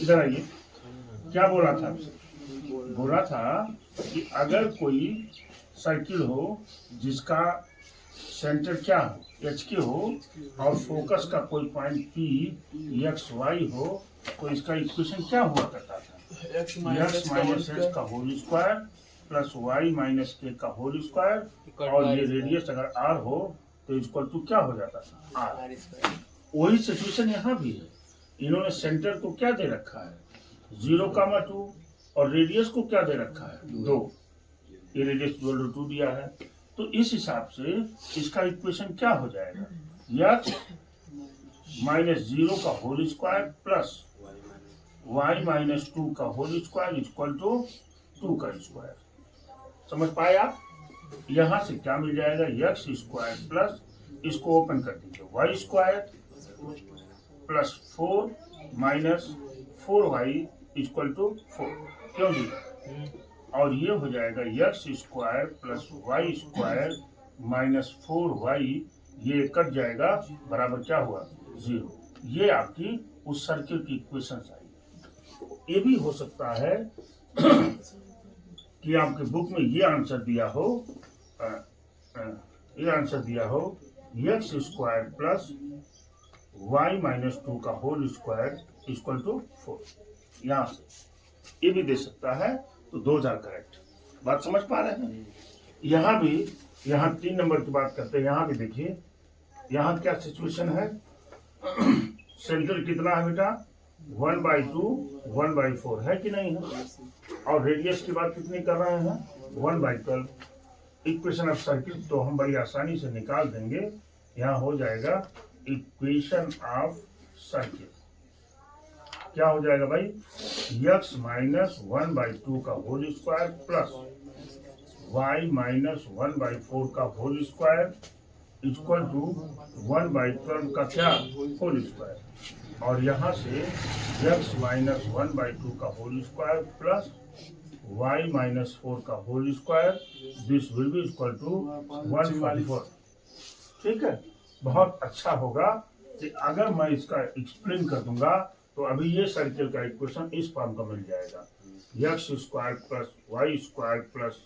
इधर आइए, क्या बोला था आपसे? बोला था कि अगर कोई सर्किल हो जिसका सेंटर क्या हो, एच के हो, और फोकस का कोई पॉइंट पी एक्स वाई हो, तो इसका इक्वेशन क्या हुआ करता था? एक्स माइनस एच का whole square plus y minus k का होल स्क्वायर, और ये रेडियस अगर आर हो तो इक्वल टू क्या हो जाता था? आर। वही सिचुएशन यहाँ भी है। इन्होंने सेंटर को क्या दे रखा है? 0,2, और रेडियस को क्या दे रखा है? 2। ये रेडियस 2 दिया है, तो इस हिसाब से इसका इक्वेशन क्या हो जाएगा? एक्स माइनस 0 का whole square plus y minus 2 का होल स्क्वायर इक्वल टू 2 का स्क्वायर। समझ पाए आप? यहाँ से क्या मिल जाएगा? एक्स स्क्वायर प्लस, इसको ओपन कर दीजिए, y square plus 4 minus 4y equal to 4। क्यों जी? और ये हो जाएगा x square plus Y square minus 4y, ये कट जाएगा, बराबर क्या हुआ? 0। ये आपकी उस सर्किल की इक्वेशन आई। ये भी हो सकता है कि आपके बुक में ये आंसर दिया हो, x square plus y minus 2 का होल स्क्वायर इक्वल टू 4। यहाँ से ये भी दे सकता है, तो 2000 करेक्ट। बात समझ पा रहे हैं? यहाँ भी, यहाँ 3 नंबर की बात करते हैं। यहाँ भी देखिए, यहाँ क्या सिचुएशन है? सेंटर कितना है बेटा? 1/2 1/4 है कि नहीं है? और रेडियस की बात कितनी कर रहे हैं? 1/12। इक्वेशन ऑफ सर्किल तो हम बड़ी आसानी से निकाल देंगे। यहाँ हो जाएगा इक्वेशन ऑफ सर्किल, क्या हो जाएगा भाई? एक्स माइनस 1/2 का whole square plus y minus 1/4 का होल स्क्वायर इक्वल टू 1/12 का क्या? Whole square. और यहाँ से एक्स माइनस 1/2 का whole square plus y minus 4 का whole square, this will be equal to 144। ठीक है, बहुत अच्छा होगा कि अगर मैं इसका एक्सप्लेन कर दूंगा तो अभी ये सर्किल का इक्वेशन इस फॉर्म का मिल जाएगा। X square plus Y square plus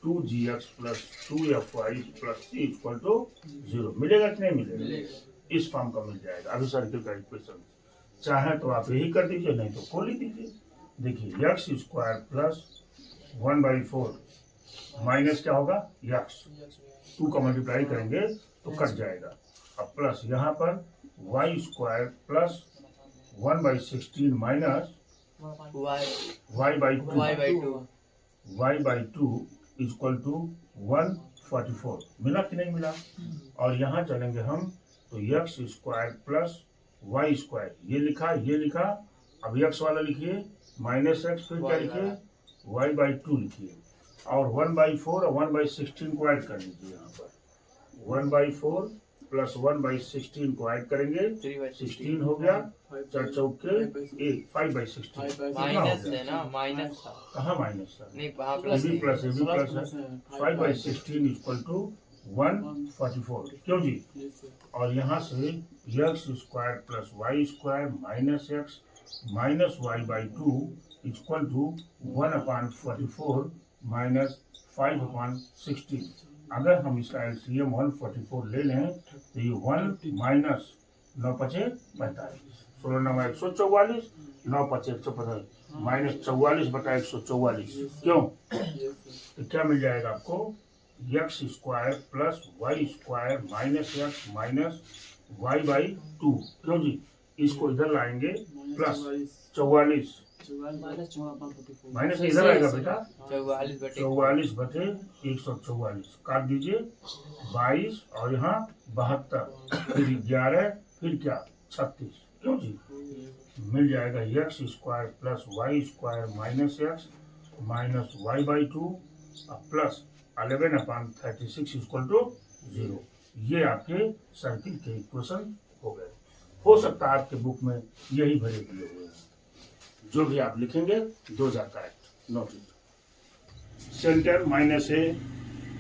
2gx plus 2fy plus c equal to 0। मिलेगा कि नहीं मिलेगा? इस फॉर्म का मिल जाएगा अभी सर्किल का इक्वेशन। चाहे तो आप यही कर दीजिए, नहीं तो खोल ही दीजिए। देखिए, एक्स स्क्वायर प्लस 1/4 माइनस क्या होगा? एक्स 2 का मल्टीप्लाई करेंगे तो कट जाएगा। अब प्लस यहाँ पर y square plus 1/16 minus y/2 equal to 144। मिला कि नहीं मिला? और यहाँ चलेंगे हम तो x square plus Y square, ये लिखा। अब एक्स वाला लिखिए माइनस एक्स, फिर क्या लिखिए? y/2 लिखिए, और 1/4 और 1/16 को ऐड कर लीजिए। यहाँ पर 1/4 प्लस 1/16 को ऐड करेंगे, 16 हो गया, 4 चौके 1, 5/16 माइनस है ना? माइनस था। कहाँ माइनस था? नहीं, वहाँ प्लस ये प्लस है। 5/16 इक्वल टू 144। क्यों जी? और यहाँ से x square plus Y square minus x minus y/2 equal to 1/44 minus 5/16। अगर हम इसका एलसीएम 144 ले लें तो ये 1 माइनस 9×5=45, 16×9=144, 9×5=145, माइनस 44/144। क्यों? तो क्या मिल जाएगा आपको? X square plus Y square minus x minus y/2। क्यों जी? इसको इधर लाएंगे प्लस 44 माइनस इधर आएगा बेटा, 44/144 काट दीजिए, 22 और यहाँ 72, फिर 11, फिर क्या? 36। क्यों जी? मिल जाएगा x square plus Y square minus x minus y/2 plus 11/36 equal to 0। ये आपके सर्किल के इक्वेशन हो गए। हो सकता है आपके बुक में यही भरे हुए हैं। जो भी आप लिखेंगे 2000 correct. Note it. Centre minus a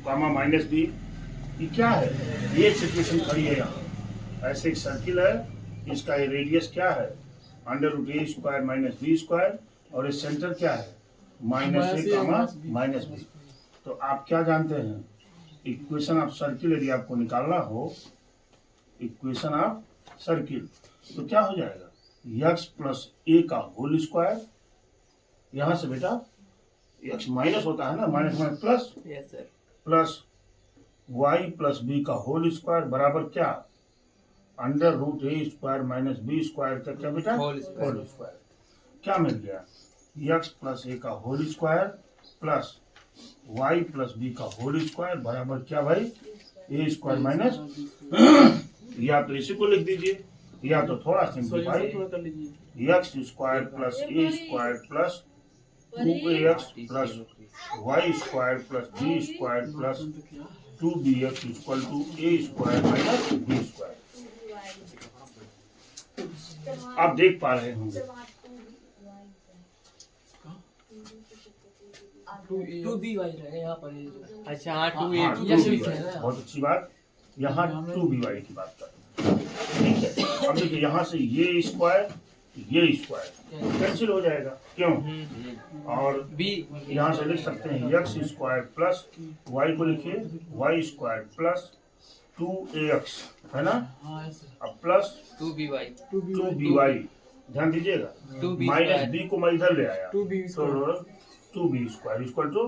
comma minus b, ये क्या है? ये सिचुएशन खड़ी है। यहाँ ऐसे एक सर्किल है, इसका ये रेडियस क्या है? Under root a square minus b square, और ये सेंटर क्या है minus a comma minus B. तो आप क्या जानते हैं, इक्वेशन ऑफ सर्किल यदि आपको निकालना हो, इक्वेशन ऑफ सर्किल, तो क्या हो जाएगा x प्लस ए का होल स्क्वायर, यहां से बेटा x माइनस होता है ना, minus minus plus, yes sir, plus y plus b का होल स्क्वायर बराबर क्या under root a square minus b square का क्या बेटा होल स्क्वायर। Whole square. क्या मिल गया x प्लस ए का whole square plus y plus b का होल स्क्वायर बराबर क्या भाई ए स्क्वायर माइनस, या तो इसी को लिख दीजिए या तो थोड़ा simplify, x square plus a square plus 2ax plus Y square plus b square plus 2bx equal to a square minus b square. आप देख पा रहे होंगे टू बी वाई रहेगा यहाँ पर ये जो। अच्छा हाँ 2 हाँ, a 2 by, बहुत अच्छी बात, यहाँ 2by की बात कर रहे हैं। ठीक है, अब देखिए यहाँ से ये स्क्वायर कैंसिल हो जाएगा, क्यों, और b यहाँ से लिख सकते हैं एक्स स्क्वायर प्लस वाई को लिखिए वाई स्क्वायर प्लस 2ax है ना, हाँ ऐसे। अब प्लस 2by 2by, ध्यान दीजिएगा 2b माइनस बी को मैं इधर ले आया, 2b तो 2b स्क्वायर इक्वल टू,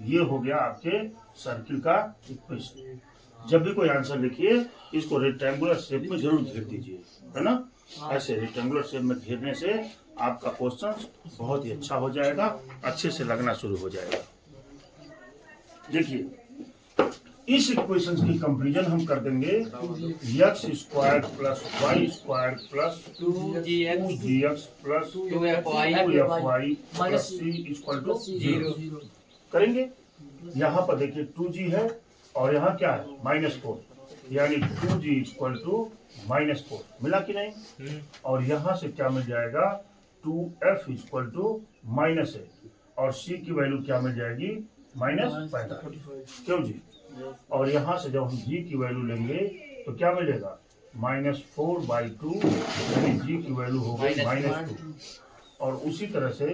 ये हो गया आपके सर्किल का इक्वेशन। जब भी कोई आंसर लिखिए इसको रेक्टेंगुलर शेप में जरूर घेर दीजिए, है ना, ऐसे रेक्टेंगुलर शेप में घेरने से आपका क्वेश्चन बहुत ही अच्छा हो जाएगा, अच्छे से लगना शुरू हो जाएगा। देखिए इस इक्वेशन की कंपैरिजन हम कर देंगे x square plus Y square plus 2gx plus 2fy plus c equal to 0 करेंगे। यहाँ पर देखिए 2g है और यहाँ क्या है -4, यानी 2g इक्वल टू -4 मिला कि नहीं, और यहाँ से क्या मिल जाएगा 2f इक्वल टू -8 और c की वैल्यू क्या मिल जाएगी -45, क्यों जी, और यहाँ से जब हम g की वैल्यू लेंगे तो क्या मिलेगा -4/2, यानी g की वैल्यू हो गई -2, और उसी तरह से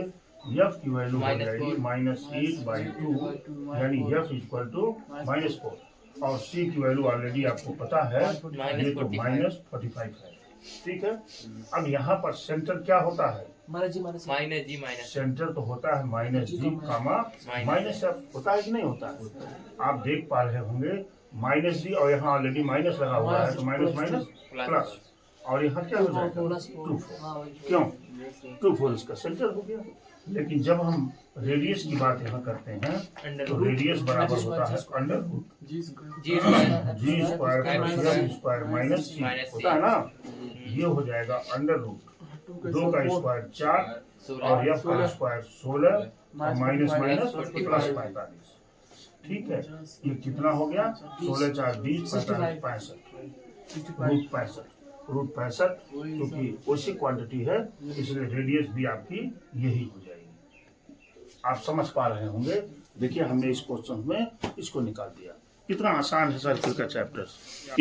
f की वैल्यू हो जाएगी -8/2, यानी f इक्वल टू -4, और c की वैल्यू ऑलरेडी आपको पता है ये तो -45 है। ठीक है, अब यहाँ पर सेंटर क्या होता है, -g सेंटर तो होता है -g कामा -f, होता है कि नहीं होता है, आप देख पा रहे होंगे -g, और यहाँ ऑलरेडी माइनस लगा हुआ है तो माइनस माइनस प्लस, और यहाँ क्या हो जाएगा 2/4, क्यों 2/4 इसका सेंटर हो गया। लेकिन जब हम रेडियस की बात यहाँ करते हैं तो रेडियस बराबर होता है under root g square plus f square minus c, होता है ना, ये हो जाएगा अंडर रूट 2 का स्क्वायर 4 और f का स्क्वायर 16 और माइनस माइनस प्लस 45। ठीक है, ये कितना हो गया 16 4 20 45 65, रूट 65 क्योंकि उसी क्वांटिटी है इसलिए रेडियस भी आपकी यही हो जाएगी। आप समझ पा रहे होंगे। देखिए हमने इस क्वेश्चन में इसको निकाल दिया, कितना आसान है सर्किल का चैप्टर।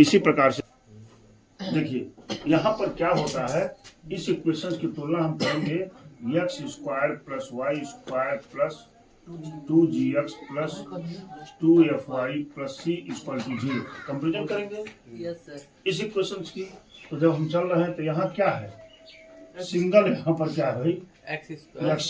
इसी प्रकार से देखिए यहाँ पर क्या होता है, इस इक्वेशन की तुलना हम करेंगे x square plus Y square plus 2gx plus 2fy plus c equal to 0, comparison करेंगे यस सर। इस इक्वेशन की। तो जब हम चल रहे हैं तो यहाँ क्या है, सिंगल, यहाँ पर क्या है भाई x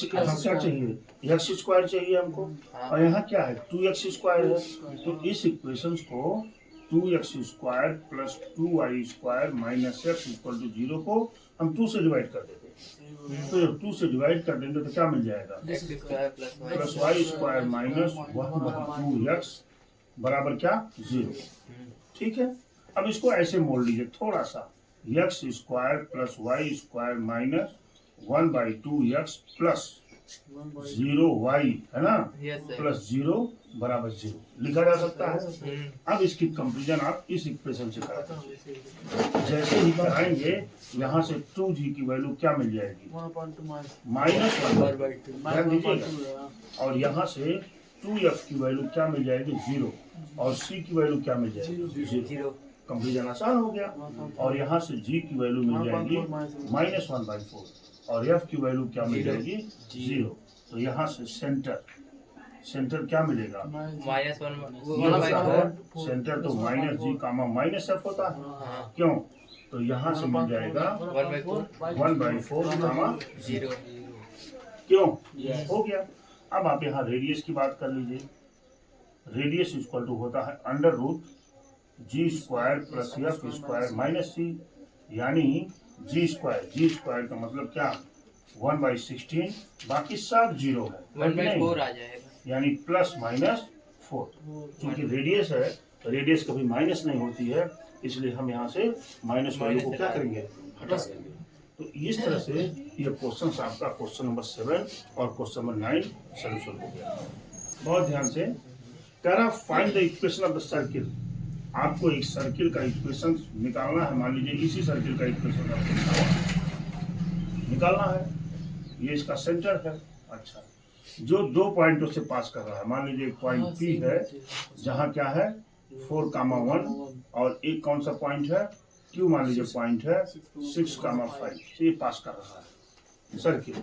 यहाँ क्या चाहिए एक्स स्क्वायर चाहिए हमको, और यहाँ क्या है 2x स्क्वायर है। तो इस इक्वेशन को 2x square plus 2y square minus x equal to 0 को हम 2 से डिवाइड कर देंगे। तो जब 2 से डिवाइड कर देंगे तो क्या मिल जाएगा plus Y square minus 1/2x बराबर क्या 0। ठीक है, अब इसको ऐसे मोड़ लीजिए थोड़ा सा, x square plus Y square minus 1/2x plus 0y है ना, प्लस 0 बराबर 0 लिखा जा सकता है। अब इसकी कंपेरिजन आप इस इक्वेशन से कराते हैं, जैसे ही कराएंगे यहाँ से 2g की वैल्यू क्या मिल जाएगी -1/2, ध्यान दीजिएगा, और यहाँ से 2f की वैल्यू क्या मिल जाएगी 0, और c की वैल्यू क्या मिल जाएगी 0। कंपेरिजन आसान हो गया। और यहाँ से g की वैल्यू मिल जाएगी -1/4 और f की वैल्यू क्या मिल जाएगी 0। तो यहाँ से सेंटर क्या मिलेगा -1 ये होता है सेंटर तो -g कामा -f होता है। हाँ क्यों? तो यहाँ से मिल जाएगा 1/4 कामा 0 क्यों हो गया। अब आप यहाँ रेडियस की बात कर लीजिए। रेडियस इक्वल टू होता है √g² plus f square minus c, यानी g स्क्वायर का मतलब क्या 1/16, बाकी सब 0 है 1/4 आ जाएगा। यानी +-4। क्योंकि रेडियस है तो रेडियस कभी माइनस नहीं होती है, इसलिए हम यहाँ से माइनस वैल्यू को क्या करेंगे हटा देंगे। तो इस तरह से ये क्वेश्चन आपका क्वेश्चन नंबर 7 और क्वेश्चन नंबर 9 सोल्यूशन हो गया। बहुत ध्यान से कह रहा find the equation of the circle. आपको एक सर्किल का इक्वेशन निकालना है। मान लीजिए इसी सर्किल का इक्वेशन आपको निकालना है। ये इसका सेंटर है। अच्छा, जो 2 पॉइंटों से पास कर रहा है, मान लीजिए एक पॉइंट P है जहाँ क्या है 4,1 और एक कौन सा पॉइंट है Q, मान लीजिए पॉइंट है 6,5 से ये पास कर रहा है सर्किल।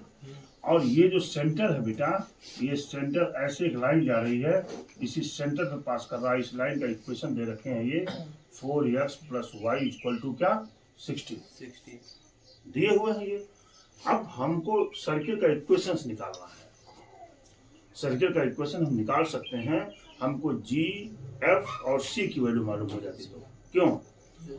और ये जो सेंटर है बेटा, ये सेंटर ऐसे एक लाइन जा रही है, इसी सेंटर पे पास कर रहा है। इस लाइन का इक्वेशन दे रखे हैं ये 4x + y = क्या 60 दिए हुए हैं ये। अब हमको सर्किल का इक्वेशंस निकालना है। सर्किल का इक्वेशन हम निकाल सकते हैं, हमको g, f और c की वैल्यू मालूम हो जाती है। क्यों?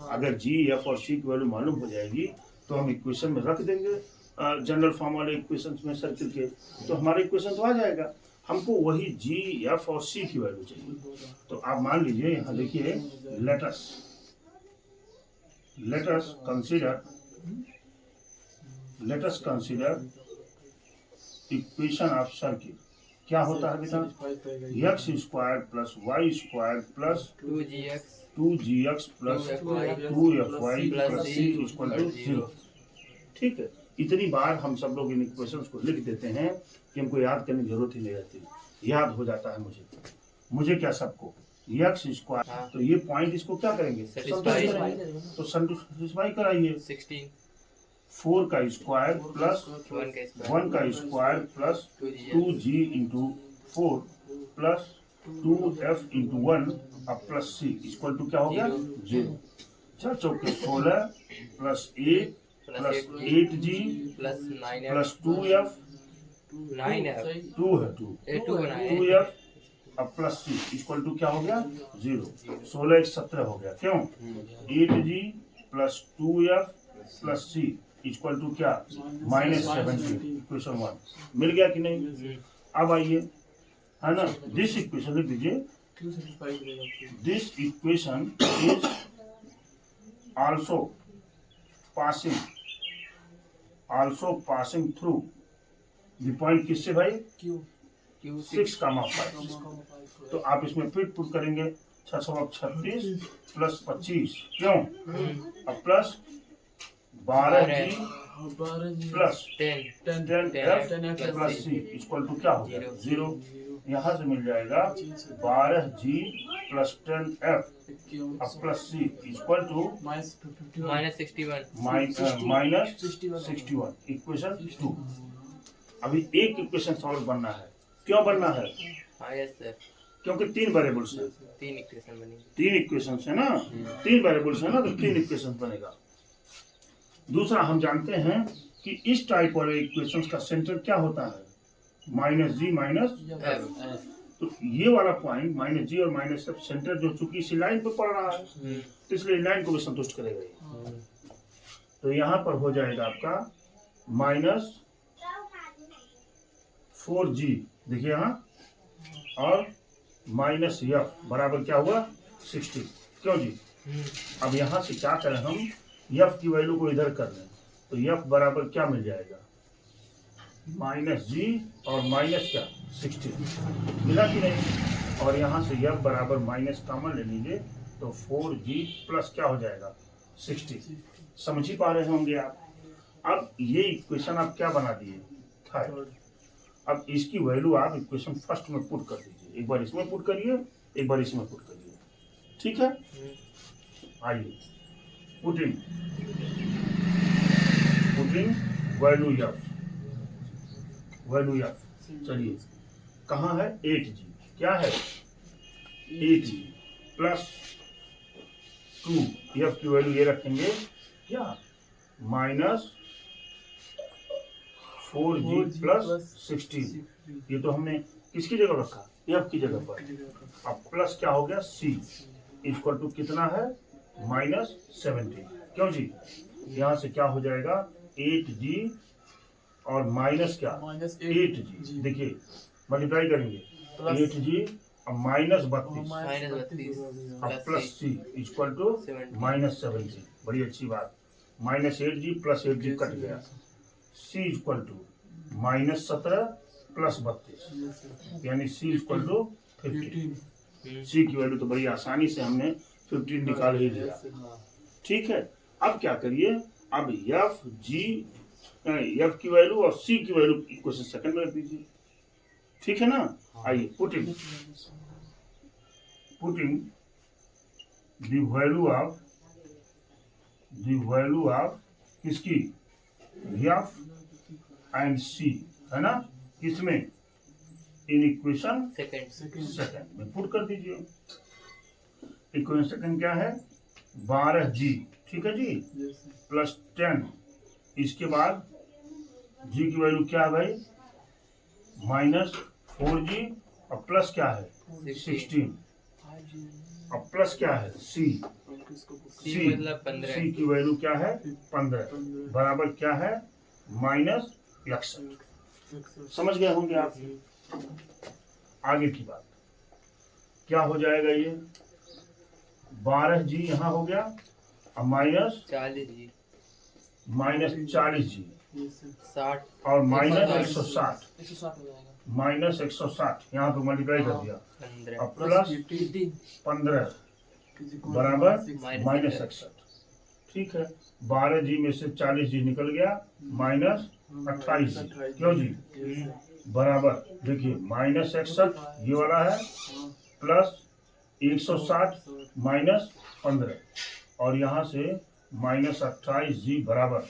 अगर g, f और c की वैल्यू मालूम हो जाएगी तो हम इक्वेशन में रख देंगे जनरल फॉर्म वाले इक्वेशन में सर्किल के, तो हमारा इक्वेशन तो आ जाएगा। हमको वही g, f और c की वैल्यू चाहिए। तो आप मान लीजिए यहाँ देखिए, let us consider equation of circle. क्या होता है बेटा x² + y² + 2gx + 2fy + c = 0। ठीक है, इतनी बार हम सब लोग इन इक्वेशंस को लिख देते हैं कि हमको याद करने की जरूरत ही नहीं रहती, याद हो जाता है मुझे क्या सबको x²। तो ये पॉइंट इसको क्या करेंगे तो सेटिस्फाई कराइए। 4 का स्क्वायर प्लस 1 का square plus 2g × 4 plus 2f × 1 अब प्लस c = क्या हो गया 0। 4 चौके 16 plus 1 plus 8g plus 2f 2 है 2f अब प्लस c = क्या हो गया 0। 16 1 17 हो गया। क्यों 8g plus 2f plus c = क्या -17। इक्वेशन 1 मिल गया कि नहीं। अब आइए, है ना, दिस इक्वेशन लिख दीजिए। This equation is also passing through the point किससे भाई 6,5। तो आप इसमें फिर पुट करेंगे 636 प्लस 25 क्यों अब plus 12g plus 10f plus c = क्या हो गया 0। यहाँ से मिल जाएगा 12g प्लस 10f अब प्लस c = -61 इक्वेशन 2। अभी एक इक्वेशन सॉल्व बनना है। क्यों बनना है क्योंकि 3 वेरिएबल्स हैं, 3 इक्वेशंस है ना, 3 वेरिएबल्स है ना, तो 3 इक्वेशंस बनेगा। दूसरा हम जानते हैं कि इस टाइप वाले इक्वेशंस का सेंटर क्या होता है -g -f। तो ये वाला पॉइंट -g और -f सेंटर जो चूंकि इसी लाइन पे पड़ रहा है तो इसलिए लाइन को भी संतुष्ट करेगा। तो यहाँ पर हो जाएगा आपका -4g देखिए यहाँ और -f बराबर क्या हुआ 60। क्यों जी। अब यहाँ से क्या करें हम f की वैल्यू को इधर कर लें तो f बराबर क्या मिल जाएगा -g और माइनस क्या 60 मिला कि नहीं। और यहाँ से f बराबर माइनस कॉमन ले लीजिए तो 4g प्लस क्या हो जाएगा 60। समझ ही पा रहे होंगे आप। अब ये इक्वेशन आप क्या बना दिए थर्ड। अब इसकी वैल्यू आप इक्वेशन फर्स्ट में पुट कर दीजिए। एक बार इसमें पुट करिए, एक बार इसमें पुट करिए, ठीक है। आइए पुटिंग वैल्यू एफ चलिए कहाँ है 8G क्या है 8G प्लस 2 एफ की वैल्यू ये रखेंगे क्या माइनस 4G प्लस 16 ये तो हमने किसकी जगह रखा एफ की जगह पर अब प्लस क्या हो गया C इक्वल टू कितना है माइनस 17 क्यों जी यहाँ से क्या हो जाएगा 8G और माइनस क्या 8G देखिए मल्टीप्लाई करेंगे 8G और माइनस 32 -32 अब plus C equal to minus 17 बड़ी अच्छी बात minus 8G plus 8G cut गया C equal to minus 17 plus 32 यानी C इक्वल टू 15 C की वैल्यू तो बड़ी आसानी से हमने 15 निकाल ही लिया ठीक है अब क्या करिए अब एफ की वैल्यू और C की वैल्यू इक्वेशन सेकंड में रख दीजिए ठीक है ना आइए पुटिंग द वैल्यू ऑफ किसकी एफ एंड C है ना किसमें इन इक्वेशन सेकंड में पुट कर दीजिए इक्वेशन सेकंड क्या है 12G ठीक है जी प्लस 10 इसके बाद G की वैल्यू क्या है भाई माइनस 4G और प्लस क्या है 16 और प्लस क्या है C मतलब 15 C की वैल्यू क्या है 15 बराबर क्या है माइनस 61 समझ गए होंगे आप आगे की बात क्या हो जाएगा ये 12G यहाँ हो गया और माइनस 40G माइनस 40G 60 और माइनस 160 160 हो जाएगा माइनस 160 यहाँ पे मल्टीप्लाई कर दिया 15 और प्लस 15 बराबर माइनस 61 ठीक है 12G में से 40G निकल गया माइनस 28G क्यों जी बराबर देखिए माइनस 61 ये वाला है प्लस 160 माइनस 15 और यहाँ से माइनस 28G बराबर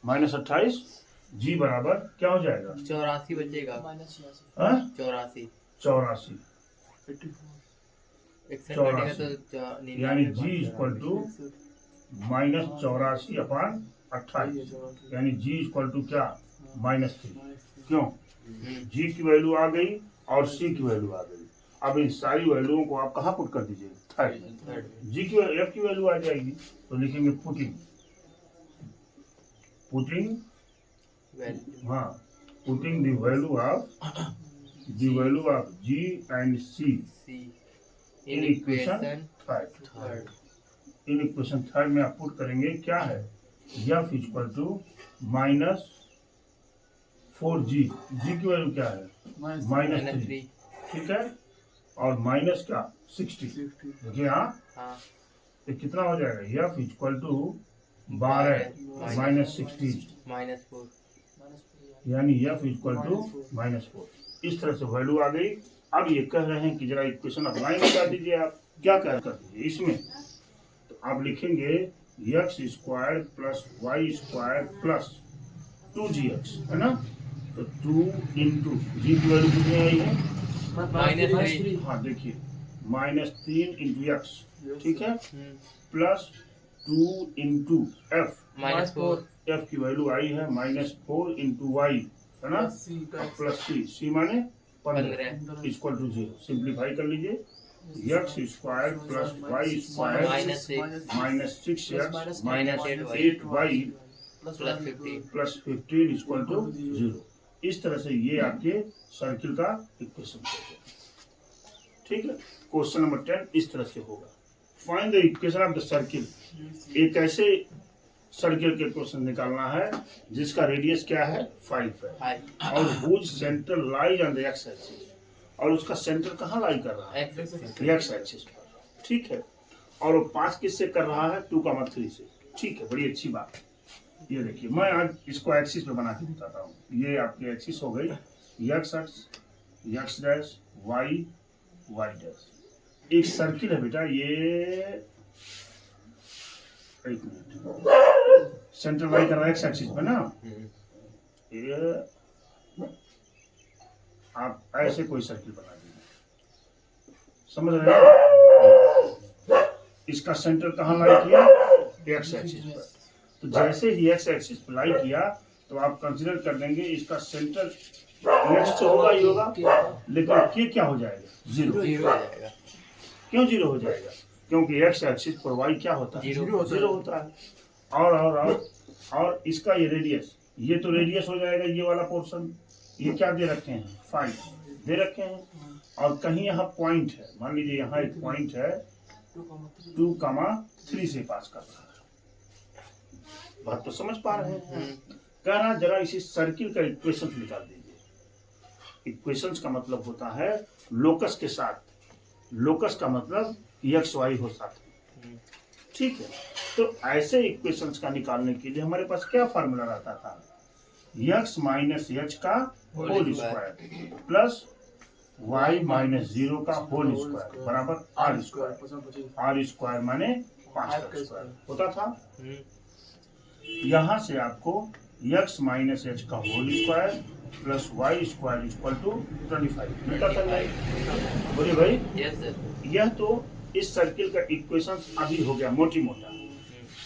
माइनस 28G बराबर क्या हो जाएगा 84 बचेगा माइनस 86 हाँ? 84 84 61 घटेगा तो यानी G इक्वल टू माइनस 84 अपान 28 यानी G इक्वल टू क्या माइनस 3 क्यों G की वैल्यू आ गई और C की वैल्यू आ गई अब इन सारी वैल्यूओं को आप कहाँ पुट कर दीजिए थर्ड G की F की वैल्यू आ जाएगी तो लिखेंगे पुटिंग हाँ putting the value of G and C in equation third in equation third में आप पुट करेंगे क्या है F equal to minus 4G G की वैल्यू क्या है माइनस 3 ठीक है और माइनस क्या 60 देखिए हाँ तो कितना हो जाएगा F इक्वल टू 12 माइनस 16 -4 यानी F इक्वल टू -4 इस तरह से वैल्यू आ गई अब ये कह रहे हैं कि जरा इक्वेशन अप्लाई कर दीजिए आप क्या कर दीजिए इसमें तो आप लिखेंगे x square plus Y square plus 2gx है ना तो 2 इंटू जी की वैल्यू कितनी आई है -3 हाँ देखिए -3 इंटू एक्स ठीक है प्लस 2 इंटू एफ -4 एफ की वैल्यू आई है -4 इंटू वाई है ना प्लस सी माने 15 इक्वल टू 0 सिंप्लीफाई कर लीजिए x square plus Y square minus 6x minus 8y plus 15 equal to 0 इस तरह से ये आपके सर्किल का इक्वेशन होगा ठीक है क्वेश्चन नंबर 10 इस तरह से होगा find the equation of the circle एक ऐसे सर्किल के क्वेश्चन निकालना है जिसका रेडियस क्या है 5 है और whose centre lies on the x axis और उसका सेंटर कहाँ लाई कर रहा है एक्स एक्सिस पर ठीक है और वो पास किससे कर रहा है 2,3 से ठीक है बड़ी अच्छी बात ये देखिए मैं आज इसको एक्सिस पे बना के दिखाता हूँ ये आपकी एक्सिस हो गई x x dash y y dash एक सर्किल है बेटा, ये एक मिनट, सेंटर वाई कर रहा है एक्स एक्सिस पे ना, ये आप ऐसे कोई सर्किल बना दीजिए, समझ रहे हैं? इसका सेंटर कहाँ लाई किया? एक्स एक्सिस पर। तो जैसे ही एक्स एक्सिस पर लाई किया तो आप कंसीडर कर लेंगे इसका सेंटर एक्स तो होगा ही होगा, लेकिन के क्या हो जाएगा? जीरो। जीरो हो जाएगा। क्यों जीरो हो जाएगा? क्योंकि एक्स एक्सिस पर वाई क्या होता है? जीरो होता है। और इसका ये रेडियस, ये तो रेडियस हो जाएगा, ये वाला पोर्शन, ये क्या दे रखे हैं? 5 दे रखे हैं। और कहीं यहाँ पॉइंट है, मान लीजिए यहाँ एक पॉइंट है 2,3 से पास कर रहा है। बात तो समझ पा रहे हैं? कह रहा जरा इसी सर्किल का इक्वेशन निकाल दीजिए। इक्वेशंस का मतलब होता है लोकस के साथ। लोकस का मतलब एक्स वाई हो साथ में, ठीक है? तो ऐसे इक्वेशंस का निकालने के लिए हमारे पास क्या फार्मूला रहता था? x माइनस एच का whole square plus y minus 0 का होल स्क्वायर बराबर आर स्क्वायर। आर स्क्वायर माने 5 का स्क्वायर होता था। यहाँ से आपको x माइनस एच का whole square plus Y square equal to 25 मिलता था। बोलिए भाई, यस सर। यह तो इस सर्किल का इक्वेशन अभी हो गया, मोटी मोटा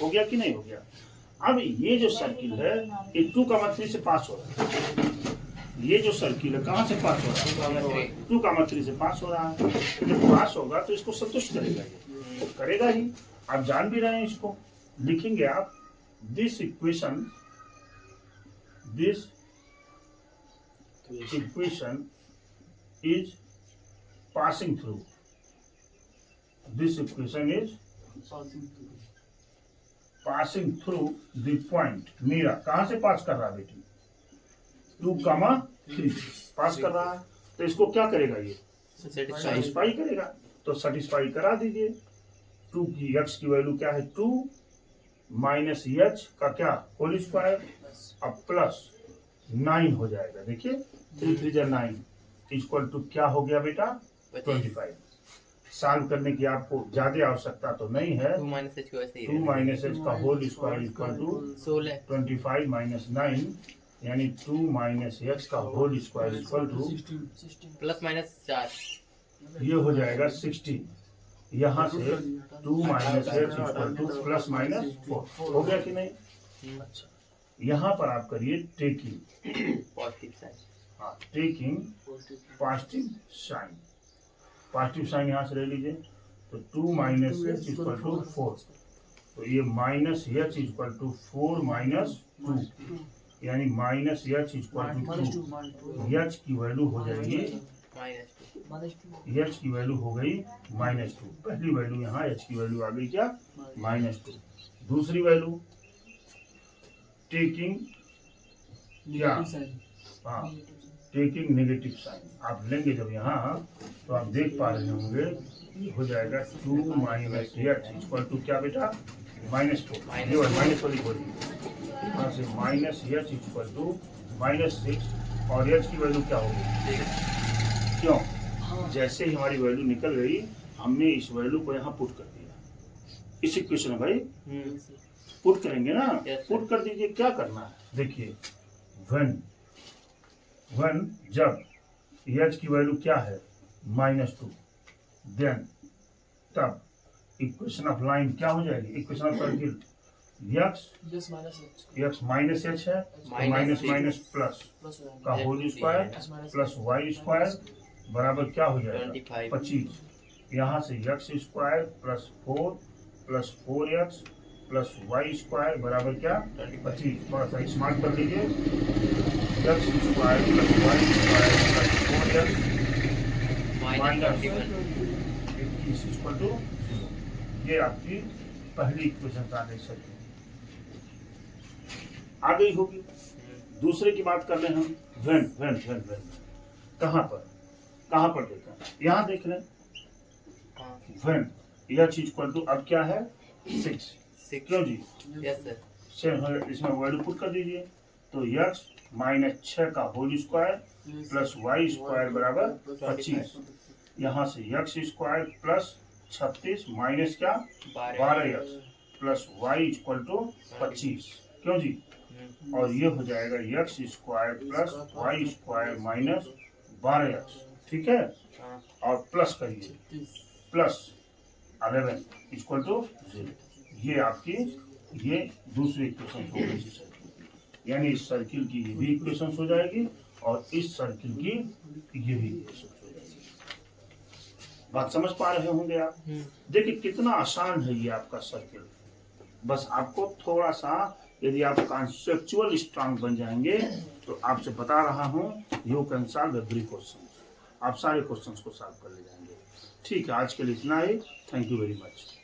हो गया कि नहीं हो गया? अब ये जो सर्किल है ये 2,3 से पास हो रहा है। ये जो सर्किल है कहाँ से पास हो रहा है? 2,3 से पास हो रहा है। जब पास होगा तो इसको संतुष्ट करेगा, ये तो करेगा ही। आप जान भी रहे हैं इसको, लिखेंगे आप this equation is passing through. This equation is passing through the point. मेरा कहां से पास कर रहा है बेटी? 2,3 पास कर रहा है। तो इसको क्या करेगा? ये सेटिस्फाई करेगा। तो सेटिस्फाई करा दीजिए। 2 की x की वैल्यू क्या है? 2 माइनस एच का क्या होल स्क्वायर, अब प्लस 9 हो जाएगा। देखिए 3 3 9 इक्वल टू क्या हो गया बेटा? 25। सॉल्व करने की आपको ज्यादा आवश्यकता तो नहीं है। 2 माइनस एच को ऐसे ही 2 माइनस एच का whole square equal to 16 25 minus 9 यानी 2 माइनस एच का whole square equal to plus minus 4 ये हो जाएगा 16। यहाँ से 2 minus h equal to plus minus 4 हो गया कि नहीं? अच्छा, यहाँ पर आप करिए टेकिंग पॉजिटिव साइन। हाँ, taking positive sign. Positive sign यहाँ से ले लीजिए। तो 2 माइनस एच इक्वल टू 4, तो ये minus h equal to 4 minus 2 यानी minus h equal to 2। H की वैल्यू हो जाएगी एच की वैल्यू हो गई -2। पहली वैल्यू यहाँ एच की वैल्यू आ गई क्या? -2। दूसरी वैल्यू टेकिंग क्या? हाँ, टेकिंग नेगेटिव साइन आप लेंगे जब यहाँ तो आप देख पा रहे होंगे हो जाएगा 2 माइनस एच इक्वल टू क्या बेटा? -4। ये माइनस वाली बोलिए यहाँ से माइनस एच इक्वल टू -6 और एच की वैल्यू क्या होगी? क्यों? जैसे ही हमारी वैल्यू निकल गई हमने इस वैल्यू को यहाँ पुट कर दिया। इस इक्वेशन में भाई पुट करेंगे ना? पुट कर दीजिए। क्या करना है देखिए, व्हेन जब एच की वैल्यू क्या है? -2, देन तब इक्वेशन ऑफ लाइन क्या हो जाएगी? Equation of circle x minus H है तो माइनस माइनस प्लस का whole square plus Y square बराबर क्या हो जाएगा? 25। यहाँ से x square plus 4 plus 4x plus Y square बराबर क्या? 25। थोड़ा सा स्मार्ट कर लीजिए। X square plus Y square plus 4x minus 21 equal to 0। ये आपकी पहली इक्वेशन आ गई। सर आ गई होगी। दूसरे की बात कर रहे हैं हम। व्हेन कहाँ पर देखा? यहाँ देख लें। व्हेन यह चीज इक्वल टू अब क्या है? 6। क्यों जी? Yes sir. इसमें वैल्यू पुट कर दीजिए। तो x माइनस 6 का whole square plus Y square बराबर 25 यहाँ से एक्स स्क्वायर प्लस 36 माइनस क्या 12x plus Y equal to 25, क्यों जी? और ये हो जाएगा x square plus Y square minus 12x, ठीक है? हाँ, और प्लस करिए प्लस 11 इक्वल टू 0। ये आपकी ये दूसरी इक्वेशन हो गई सर्किल की, यानी इस सर्किल की ये भी इक्वेशन हो जाएगी और इस सर्किल की ये भी इक्वेशन हो जाएगी। बात समझ पा रहे होंगे आप? देखिए कितना आसान है ये आपका सर्किल। बस आपको थोड़ा सा, यदि आप कॉन्सेप्चुअल स्ट्रांग बन जाएंगे तो आपसे बता रहा हूँ you can solve every question, आप सारे क्वेश्चंस को सॉल्व कर ले जाएंगे। ठीक है, आज के लिए इतना ही। Thank you very much.